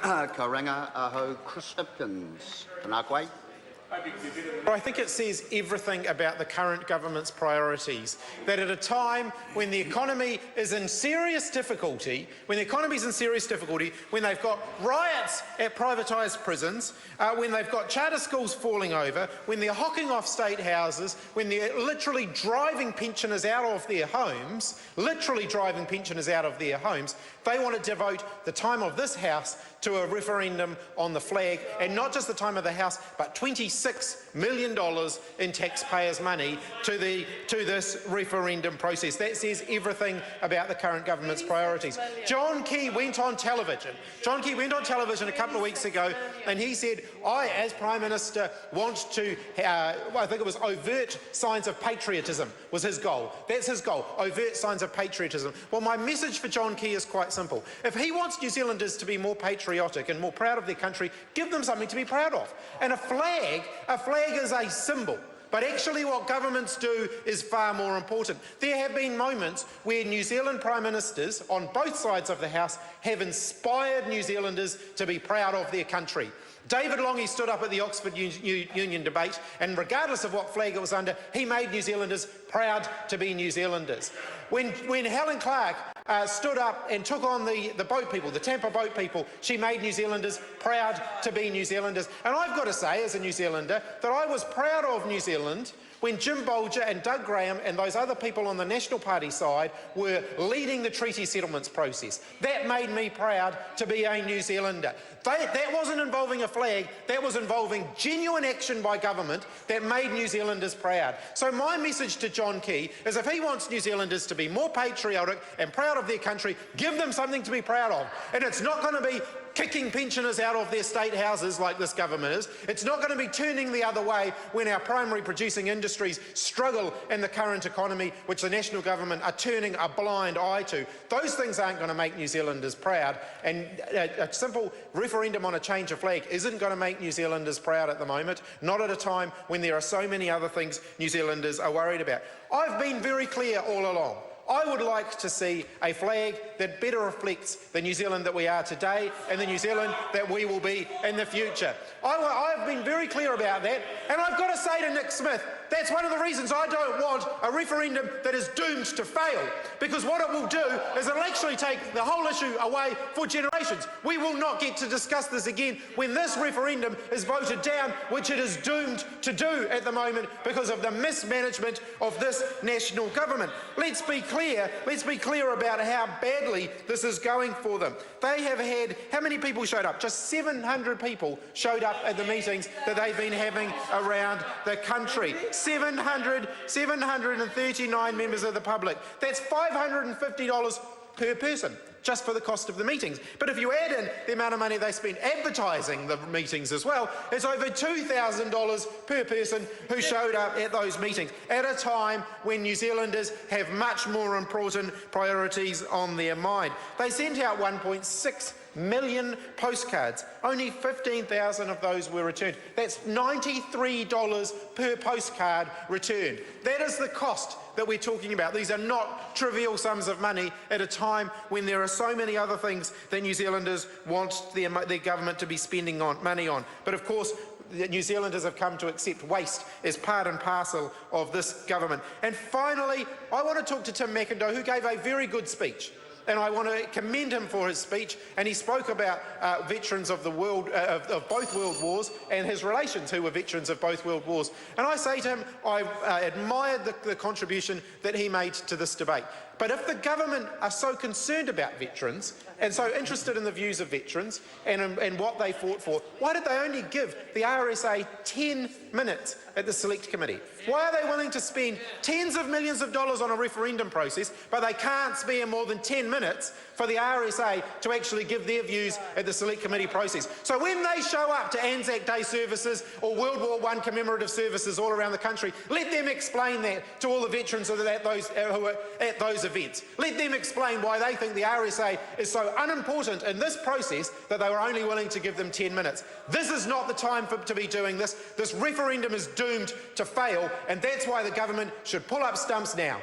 Ka ringa aho Chris Hipkins. Tēnā koe. I think it says everything about the current government's priorities, that at a time when the economy is in serious difficulty, when they've got riots at privatised prisons, when they've got charter schools falling over, when they're hocking off state houses, when they're literally driving pensioners out of their homes, they want to devote the time of this House to a referendum on the flag, and not just the time of the House, but $26 million in taxpayers' money to this referendum process. That says everything about the current government's priorities. John Key went on television a couple of weeks ago, and he said, I, as Prime Minister, want to, I think it was overt signs of patriotism was his goal. That's his goal, overt signs of patriotism. Well, my message for John Key is quite simple. If he wants New Zealanders to be more patriotic and more proud of their country, give them something to be proud of. And a flag is a symbol. But actually what governments do is far more important. There have been moments where New Zealand Prime Ministers on both sides of the House have inspired New Zealanders to be proud of their country. David Lange stood up at the Oxford Union debate, and regardless of what flag it was under, he made New Zealanders proud to be New Zealanders. When Helen Clark stood up and took on the boat people, the Tampa boat people, she made New Zealanders proud to be New Zealanders. And I've got to say, as a New Zealander, that I was proud of New Zealand when Jim Bolger and Doug Graham and those other people on the National Party side were leading the treaty settlements process. That made me proud to be a New Zealander. That wasn't involving a flag, that was involving genuine action by government that made New Zealanders proud. So my message to John Key is, if he wants New Zealanders to be more patriotic and proud of their country, give them something to be proud of. And it's not going to be kicking pensioners out of their state houses like this government is. It's not going to be turning the other way when our primary producing industries struggle in the current economy, which the national government are turning a blind eye to. Those things aren't going to make New Zealanders proud, and a simple referendum on a change of flag isn't going to make New Zealanders proud at the moment, not at a time when there are so many other things New Zealanders are worried about. I've been very clear all along. I would like to see a flag that better reflects the New Zealand that we are today and the New Zealand that we will be in the future. I've been very clear about that, and I've got to say to Nick Smith, that's one of the reasons I don't want a referendum that is doomed to fail, because what it will do is it'll actually take the whole issue away for generations. We will not get to discuss this again when this referendum is voted down, which it is doomed to do at the moment because of the mismanagement of this national government. Let's be clear about how badly this is going for them. They have had, how many people showed up? Just 700 people showed up at the meetings that they've been having around the country. 739 members of the public. That's $550 per person, just for the cost of the meetings. But if you add in the amount of money they spent advertising the meetings as well, it's over $2,000 per person who showed up at those meetings, at a time when New Zealanders have much more important priorities on their mind. They sent out 1.6 million postcards. Only 15,000 of those were returned. That's $93 per postcard returned. That is the cost that we're talking about. These are not trivial sums of money at a time when there are so many other things that New Zealanders want their government to be spending money on. But of course, New Zealanders have come to accept waste as part and parcel of this government. And finally, I want to talk to Tim McIndoe, who gave a very good speech. And I want to commend him for his speech. And he spoke about veterans of of both world wars and his relations who were veterans of both world wars. And I say to him, I admired the contribution that he made to this debate. But if the government are so concerned about veterans and so interested in the views of veterans and what they fought for, why did they only give the RSA 10 minutes at the Select Committee? Why are they willing to spend tens of millions of dollars on a referendum process, but they can't spare more than 10 minutes for the RSA to actually give their views at the Select Committee process? So when they show up to Anzac Day services or World War I commemorative services all around the country, let them explain that to all the veterans who are at those events. Let them explain why they think the RSA is so unimportant in this process that they were only willing to give them 10 minutes. This is not the time to be doing this. This referendum is doomed to fail, and that's why the government should pull up stumps now.